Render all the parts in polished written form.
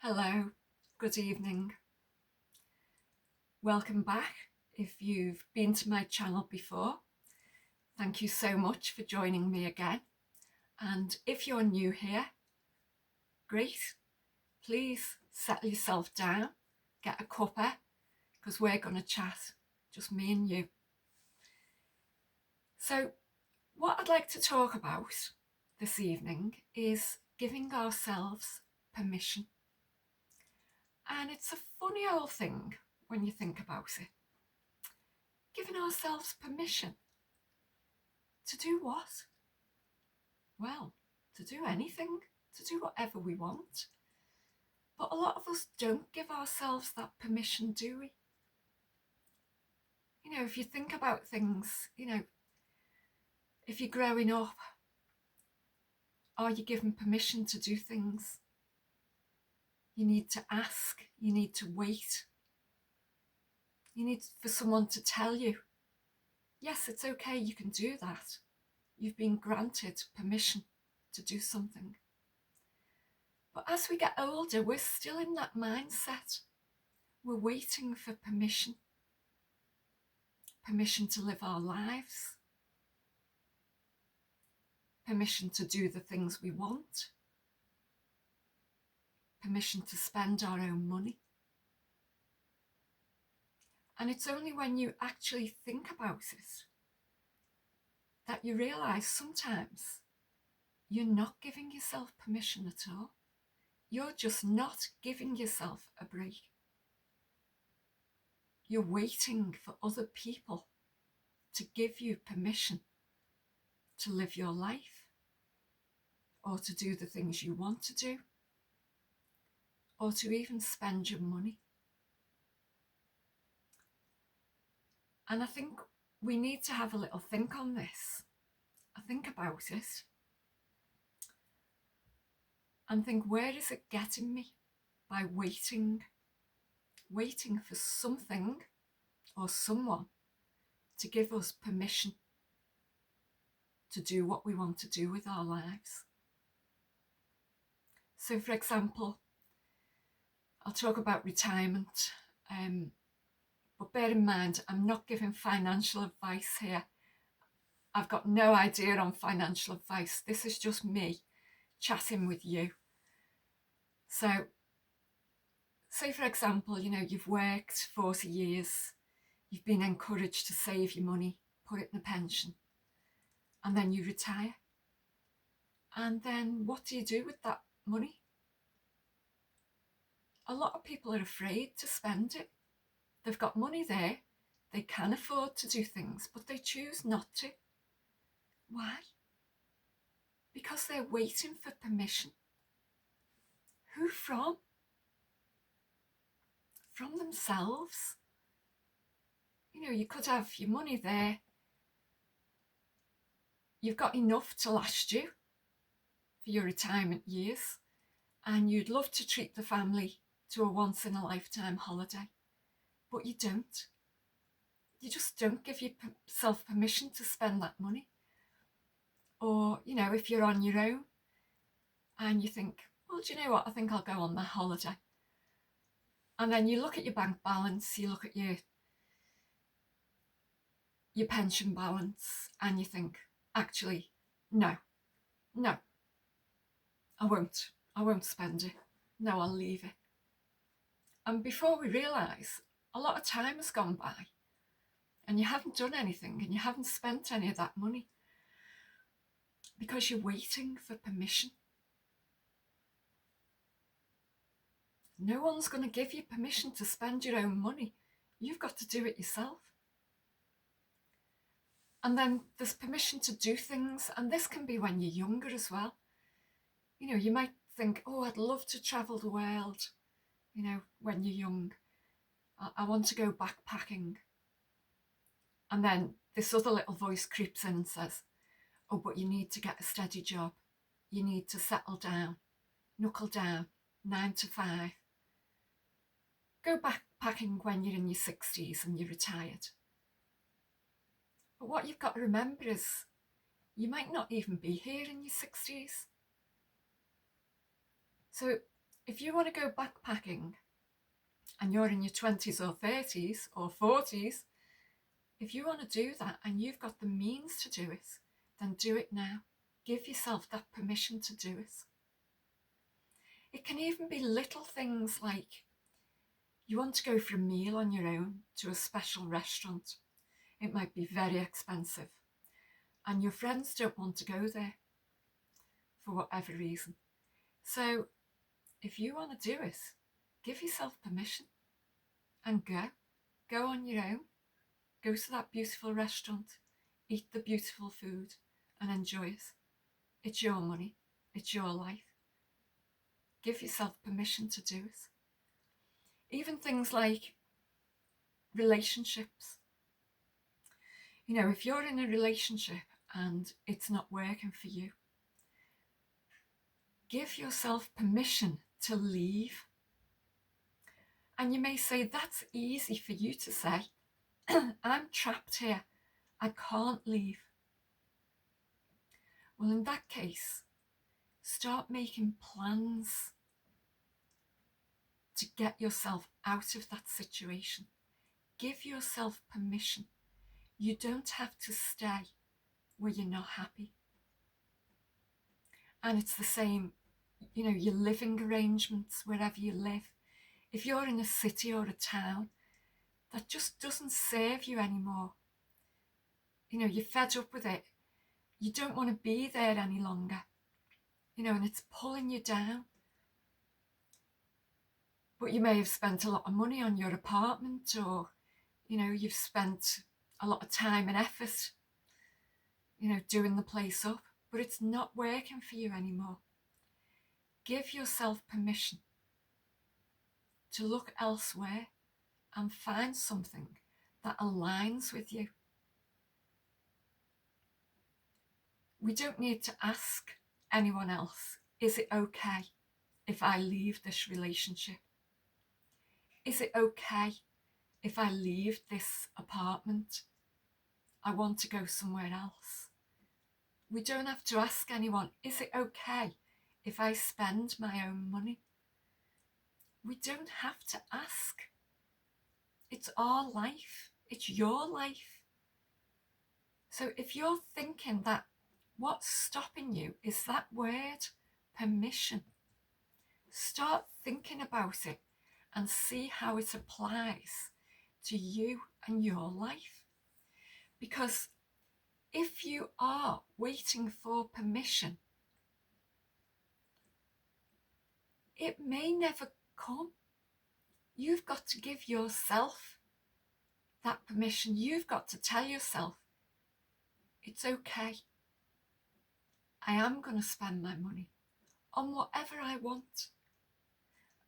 Hello, good evening. Welcome back. If you've been to my channel before, thank you so much for joining me again. And if you're new here, great. Please settle yourself down, get a cuppa, because we're going to chat, just me and you. So, what I'd like to talk about this evening is giving ourselves permission. And it's a funny old thing when you think about it. Giving ourselves permission to do what? Well, to do anything, to do whatever we want. But a lot of us don't give ourselves that permission, do we? If you think about things, if you're growing up, are you given permission to do things? You need to ask, you need to wait. You need for someone to tell you, yes, it's okay, you can do that. You've been granted permission to do something. But as we get older, we're still in that mindset. We're waiting for permission. Permission to live our lives. Permission to do the things we want. Permission to spend our own money. And it's only when you actually think about it that you realise sometimes you're not giving yourself permission at all. You're just not giving yourself a break. You're waiting for other people to give you permission to live your life, or to do the things you want to do, or to even spend your money. And I think we need to have a little think on this. I think about it and think, where is it getting me by waiting for something or someone to give us permission to do what we want to do with our lives? So, for example, I'll talk about retirement, but bear in mind, I'm not giving financial advice here. I've got no idea on financial advice. This is just me chatting with you. So, say for example, you've worked 40 years, you've been encouraged to save your money, put it in a pension, and then you retire. And then what do you do with that money? A lot of people are afraid to spend it. They've got money there, they can afford to do things, but they choose not to. Why? Because they're waiting for permission. Who from? From themselves. You could have your money there. You've got enough to last you for your retirement years, and you'd love to treat the family to a once-in-a-lifetime holiday, but you don't. You just don't give yourself permission to spend that money. Or, if you're on your own and you think, well, do you know what, I think I'll go on that holiday. And then you look at your bank balance, you look at your pension balance, and you think, actually, no, I won't spend it. No, I'll leave it. And before we realise, a lot of time has gone by and you haven't done anything and you haven't spent any of that money because you're waiting for permission. No one's going to give you permission to spend your own money. You've got to do it yourself. And then there's permission to do things, and this can be when you're younger as well. You might think, oh, I'd love to travel the world, when you're young. I want to go backpacking. And then this other little voice creeps in and says, oh, but you need to get a steady job. You need to settle down, knuckle down, 9 to 5. Go backpacking when you're in your 60s and you're retired. But what you've got to remember is you might not even be here in your 60s. So If you want to go backpacking and you're in your 20s or 30s or 40s, if you want to do that and you've got the means to do it, then do it now. Give yourself that permission to do it. It can even be little things like you want to go for a meal on your own to a special restaurant. It might be very expensive and your friends don't want to go there for whatever reason. So if you want to do it, give yourself permission and go. Go on your own. Go to that beautiful restaurant, eat the beautiful food and enjoy it. It's your money. It's your life. Give yourself permission to do it. Even things like relationships. You know, if you're in a relationship and it's not working for you, give yourself permission to leave. And you may say, that's easy for you to say. I'm trapped here. I can't leave. Well, in that case, start making plans to get yourself out of that situation. Give yourself permission. You don't have to stay where you're not happy. And it's the same, you know, your living arrangements, wherever you live. If you're in a city or a town that just doesn't serve you anymore, you know, you're fed up with it, you don't want to be there any longer, you know, and it's pulling you down. But you may have spent a lot of money on your apartment, or, you know, you've spent a lot of time and effort, you know, doing the place up, but it's not working for you anymore. Give yourself permission to look elsewhere and find something that aligns with you. We don't need to ask anyone else, is it okay if I leave this relationship? Is it okay if I leave this apartment? I want to go somewhere else. We don't have to ask anyone, is it okay if I spend my own money? We don't have to ask. It's our life. It's your life. So if you're thinking that what's stopping you is that word, permission, start thinking about it and see how it applies to you and your life. Because if you are waiting for permission, it may never come. You've got to give yourself that permission. You've got to tell yourself, it's okay. I am going to spend my money on whatever I want.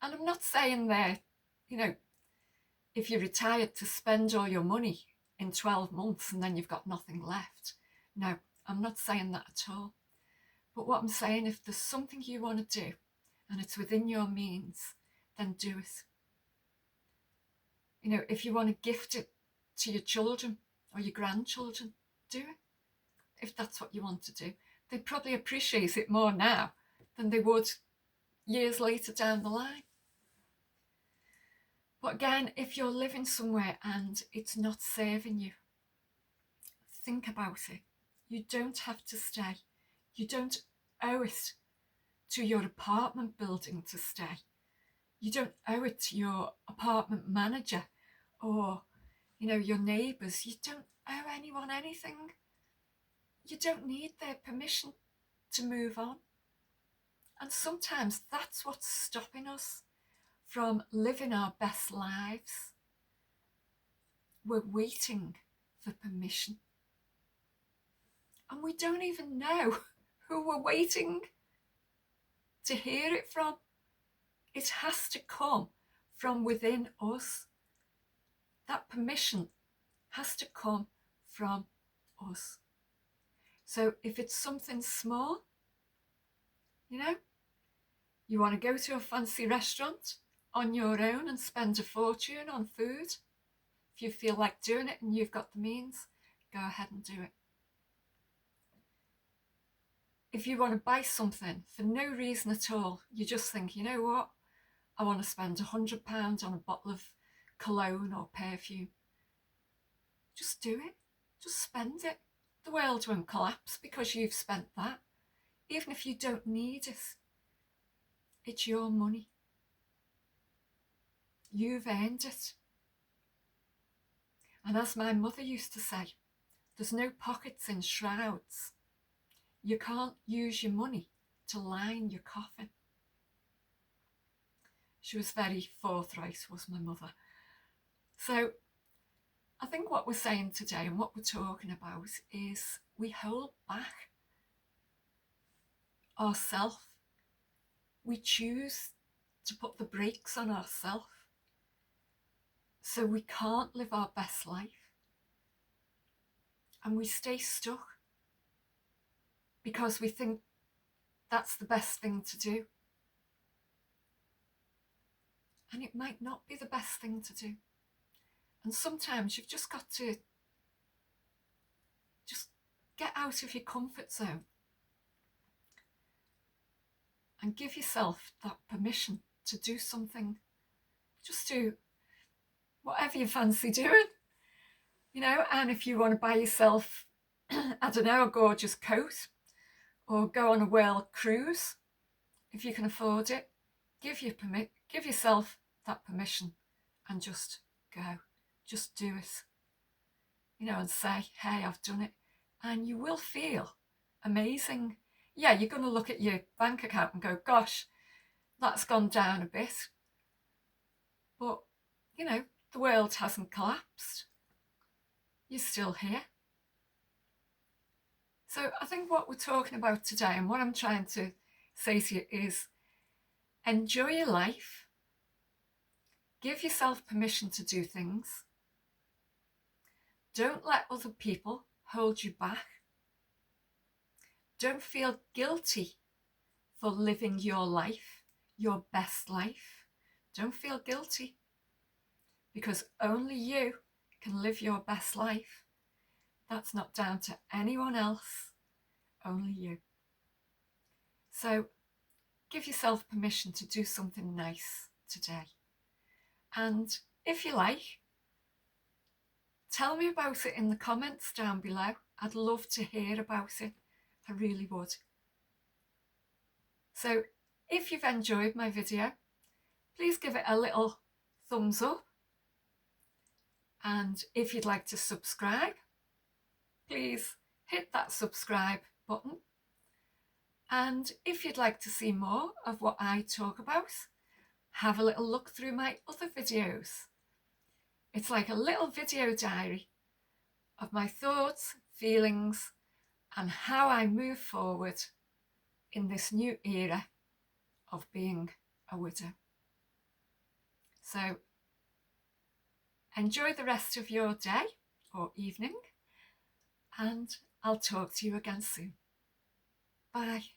And I'm not saying there, you know, if you're retired to spend all your money in 12 months and then you've got nothing left. No, I'm not saying that at all. But what I'm saying, if there's something you want to do and it's within your means, then do it. You know, if you want to gift it to your children or your grandchildren, do it. If that's what you want to do. They probably appreciate it more now than they would years later down the line. But again, if you're living somewhere and it's not serving you, think about it. You don't have to stay. You don't owe it to your apartment building to stay. You don't owe it to your apartment manager or, you know, your neighbours. You don't owe anyone anything. You don't need their permission to move on. And sometimes that's what's stopping us from living our best lives. We're waiting for permission. And we don't even know who we're waiting to hear it from. It has to come from within us. That permission has to come from us. So if it's something small, you know, you want to go to a fancy restaurant on your own and spend a fortune on food, if you feel like doing it and you've got the means, go ahead and do it. If you want to buy something for no reason at all, you just think, you know what, I want to spend £100 on a bottle of cologne or perfume. Just do it. Just spend it. The world won't collapse because you've spent that. Even if you don't need it, it's your money. You've earned it. And as my mother used to say, there's no pockets in shrouds. You can't use your money to line your coffin. She was very forthright, was my mother. So I think what we're saying today and what we're talking about is we hold back ourselves. We choose to put the brakes on ourselves. So we can't live our best life. And we stay stuck because we think that's the best thing to do. And it might not be the best thing to do. And sometimes you've just got to just get out of your comfort zone and give yourself that permission to do something. Just do whatever you fancy doing, you know. And if you want to buy yourself, I don't know, a gorgeous coat or go on a world cruise, if you can afford it, give yourself that permission and just go. Just do it, you know, and say, hey, I've done it. And you will feel amazing. Yeah, you're going to look at your bank account and go, gosh, that's gone down a bit. But, you know, the world hasn't collapsed. You're still here. So I think what we're talking about today and what I'm trying to say to you is enjoy your life. Give yourself permission to do things. Don't let other people hold you back. Don't feel guilty for living your life, your best life. Don't feel guilty because only you can live your best life. That's not down to anyone else, only you. So give yourself permission to do something nice today. And if you like, tell me about it in the comments down below. I'd love to hear about it. I really would. So if you've enjoyed my video, please give it a little thumbs up. And if you'd like to subscribe, please hit that subscribe button. And if you'd like to see more of what I talk about, have a little look through my other videos. It's like a little video diary of my thoughts, feelings, and how I move forward in this new era of being a widow. So enjoy the rest of your day or evening, and I'll talk to you again soon. Bye.